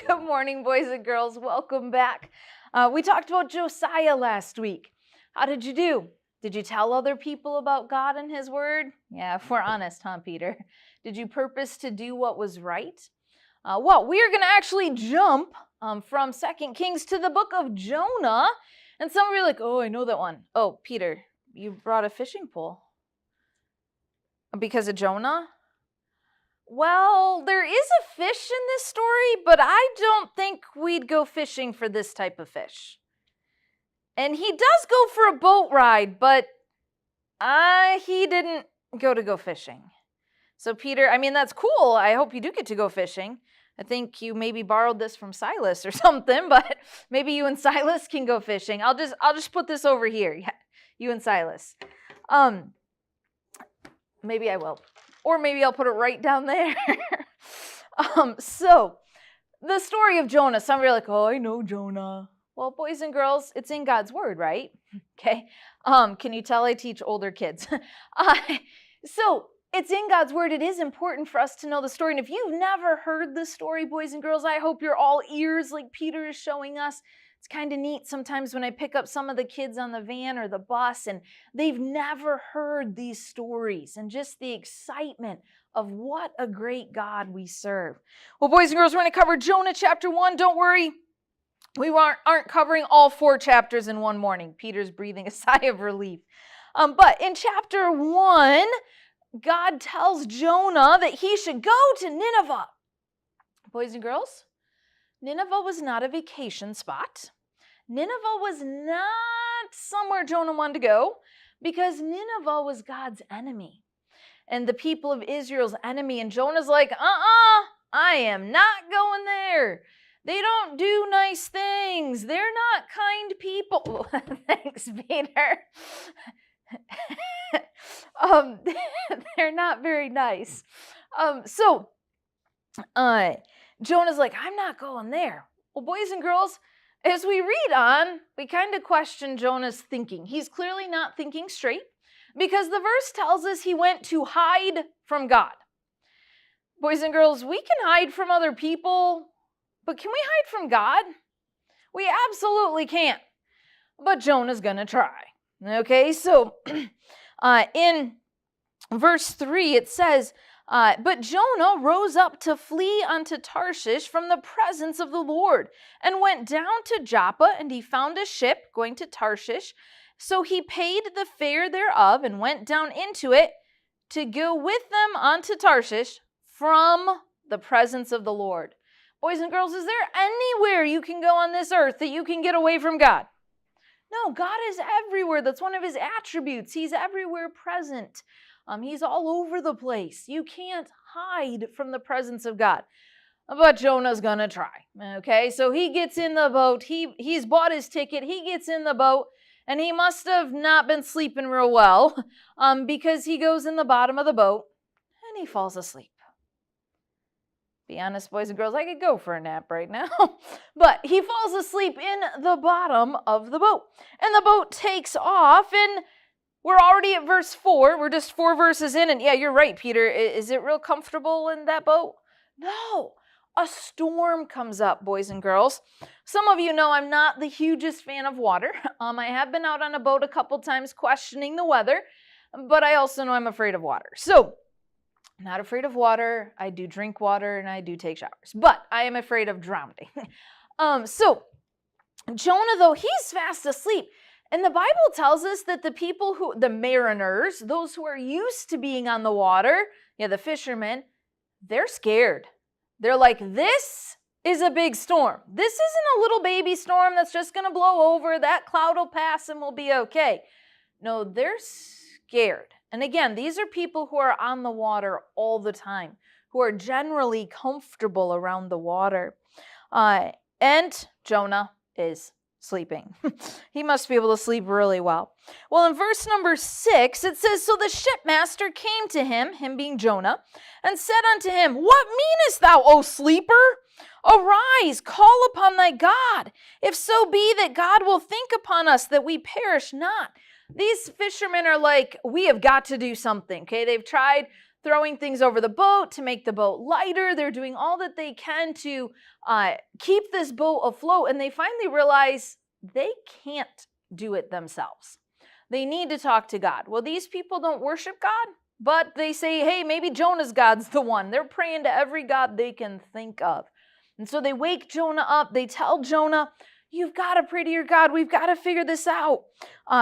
Good morning, boys and girls. Welcome back. We talked about Josiah last week. How did you do? Did you tell other people about God and his word? Yeah, if we're honest, huh, Peter? Did you purpose to do what was right? Well, we are going to actually jump from 2 Kings to the book of Jonah. And some of you are like, oh, I know that one. Oh, Peter, you brought a fishing pole. Because of Jonah? Well, there is a fish in this story, but I don't think we'd go fishing for this type of fish. And he does go for a boat ride, but he didn't go fishing. So Peter, I mean, that's cool. I hope you do get to go fishing. I think you maybe borrowed this from Silas or something, but maybe you and Silas can go fishing. I'll just put this over here. Yeah, you and Silas. Maybe I will. Or maybe I'll put it right down there. So, the story of Jonah. Some of you are like, oh, I know Jonah. Well, boys and girls, it's in God's word, right? Okay. Can you tell I teach older kids? So, it's in God's word. It is important for us to know the story. And if you've never heard the story, boys and girls, I hope you're all ears like Peter is showing us. It's kind of neat sometimes when I pick up some of the kids on the van or the bus and they've never heard these stories and just the excitement of what a great God we serve. Well, boys and girls, we're going to cover Jonah chapter 1. Don't worry, we aren't covering all 4 chapters in one morning. Peter's breathing a sigh of relief. But in chapter 1, God tells Jonah that he should go to Nineveh. Boys and girls, Nineveh was not a vacation spot. Nineveh was not somewhere Jonah wanted to go because Nineveh was God's enemy and the people of Israel's enemy. And Jonah's like, I am not going there. They don't do nice things. They're not kind people. Thanks, Peter. They're not very nice. Jonah's like, I'm not going there. Well, boys and girls, as we read on, we kind of question Jonah's thinking. He's clearly not thinking straight because the verse tells us he went to hide from God. Boys and girls, we can hide from other people, but can we hide from God? We absolutely can't. But Jonah's going to try. Okay, so in verse 3, it says, but Jonah rose up to flee unto Tarshish from the presence of the Lord and went down to Joppa, and he found a ship going to Tarshish. So he paid the fare thereof and went down into it to go with them unto Tarshish from the presence of the Lord. Boys and girls, is there anywhere you can go on this earth that you can get away from God? No, God is everywhere. That's one of his attributes. He's everywhere present. He's all over the place. You can't hide from the presence of God. But Jonah's going to try. Okay, so he gets in the boat. He's bought his ticket. He gets in the boat, and he must have not been sleeping real well because he goes in the bottom of the boat, and he falls asleep. Be honest, boys and girls, I could go for a nap right now. But he falls asleep in the bottom of the boat. And the boat takes off, and we're already at verse 4. We're just 4 verses in, and yeah, you're right, Peter. Is it real comfortable in that boat? No. A storm comes up, boys and girls. Some of you know I'm not the hugest fan of water. I have been out on a boat a couple times questioning the weather, but I also know I'm afraid of water. So, I'm not afraid of water. I do drink water, and I do take showers, but I am afraid of drowning. So, Jonah, though, he's fast asleep. And the Bible tells us that the mariners, those who are used to being on the water, the fishermen, they're scared. They're like, this is a big storm. This isn't a little baby storm that's just going to blow over. That cloud will pass and we'll be okay. No, they're scared. And again, these are people who are on the water all the time, who are generally comfortable around the water. And Jonah is sleeping. He must be able to sleep really well. Well, in verse number 6, it says, so the shipmaster came to him being Jonah, and said unto him, what meanest thou, O sleeper? Arise, call upon thy God, if so be that God will think upon us that we perish not. These fishermen are like, we have got to do something, okay? They've tried throwing things over the boat to make the boat lighter. They're doing all that they can to keep this boat afloat, and they finally realize they can't do it themselves. They need to talk to God. Well, these people don't worship God, but they say, hey, maybe Jonah's God's the one. They're praying to every God they can think of. And so they wake Jonah up. They tell Jonah, you've got to pray to your God. We've got to figure this out.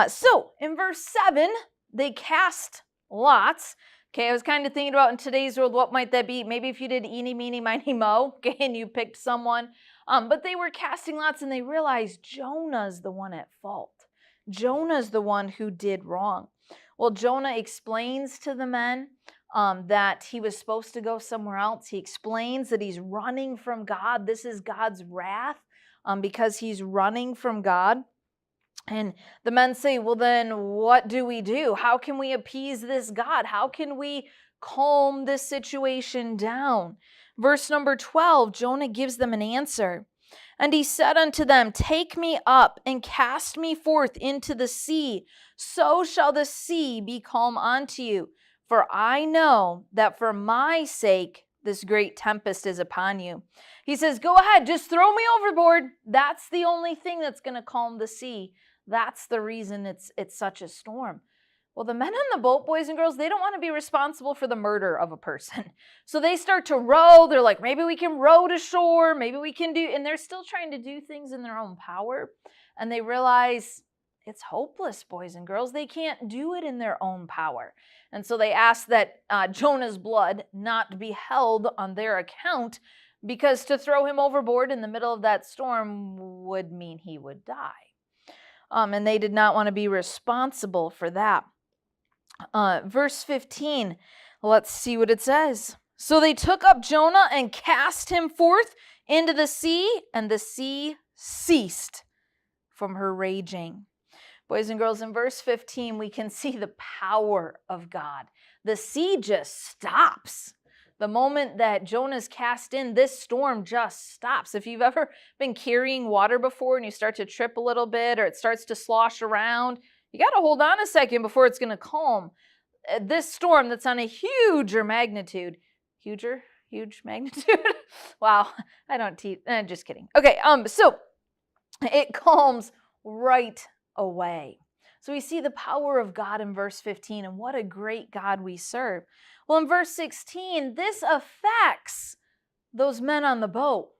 So in verse 7, they cast lots. Okay, I was kind of thinking about in today's world, what might that be? Maybe if you did eeny, meeny, miny, mo, okay, and you picked someone. But they were casting lots, and they realized Jonah's the one at fault. Jonah's the one who did wrong. Well, Jonah explains to the men that he was supposed to go somewhere else. He explains that he's running from God. This is God's wrath because he's running from God. And the men say, well, then what do we do? How can we appease this God? How can we calm this situation down? Verse number 12, Jonah gives them an answer. And he said unto them, take me up and cast me forth into the sea. So shall the sea be calm unto you. For I know that for my sake this great tempest is upon you. He says, go ahead, just throw me overboard. That's the only thing that's going to calm the sea. That's the reason it's such a storm. Well, the men on the boat, boys and girls, they don't want to be responsible for the murder of a person. So they start to row. They're like, maybe we can row to shore. Maybe we can do, and they're still trying to do things in their own power. And they realize it's hopeless, boys and girls. They can't do it in their own power. And so they ask that Jonah's blood not be held on their account, because to throw him overboard in the middle of that storm would mean he would die. And they did not want to be responsible for that. Verse 15, let's see what it says. So they took up Jonah and cast him forth into the sea, and the sea ceased from her raging. Boys and girls, in verse 15, we can see the power of God. The sea just stops. The moment that Jonah's cast in, this storm just stops. If you've ever been carrying water before and you start to trip a little bit or it starts to slosh around, you got to hold on a second before it's going to calm. This storm that's on a huge magnitude. Huge magnitude? Wow, I don't teach. Just kidding. Okay, so it calms right away. So we see the power of God in verse 15, and what a great God we serve. Well, in verse 16, this affects those men on the boat.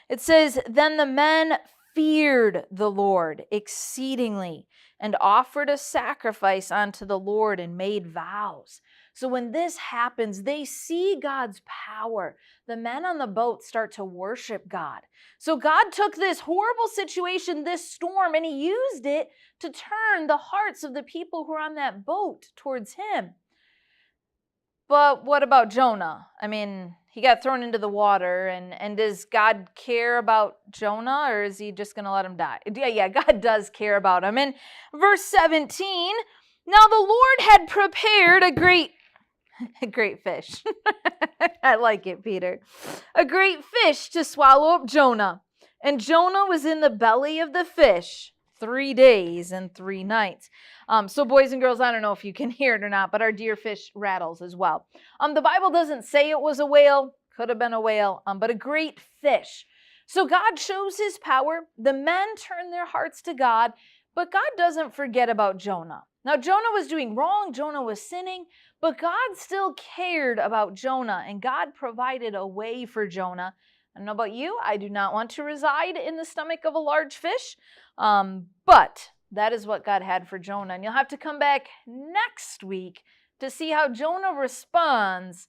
It says, then the men feared the Lord exceedingly and offered a sacrifice unto the Lord and made vows. So when this happens, they see God's power. The men on the boat start to worship God. So God took this horrible situation, this storm, and he used it to turn the hearts of the people who are on that boat towards him. But what about Jonah? I mean, he got thrown into the water, and does God care about Jonah, or is he just going to let him die? Yeah, God does care about him. In verse 17, now the Lord had prepared a great fish. I like it, Peter. A great fish to swallow up Jonah. And Jonah was in the belly of the fish 3 days and 3 nights. So boys and girls, I don't know if you can hear it or not, but our dear fish rattles as well. The Bible doesn't say it was a whale. Could have been a whale, but a great fish. So God shows his power. The men turn their hearts to God, but God doesn't forget about Jonah. Now, Jonah was doing wrong. Jonah was sinning, but God still cared about Jonah, and God provided a way for Jonah. I don't know about you. I do not want to reside in the stomach of a large fish, but that is what God had for Jonah. And you'll have to come back next week to see how Jonah responds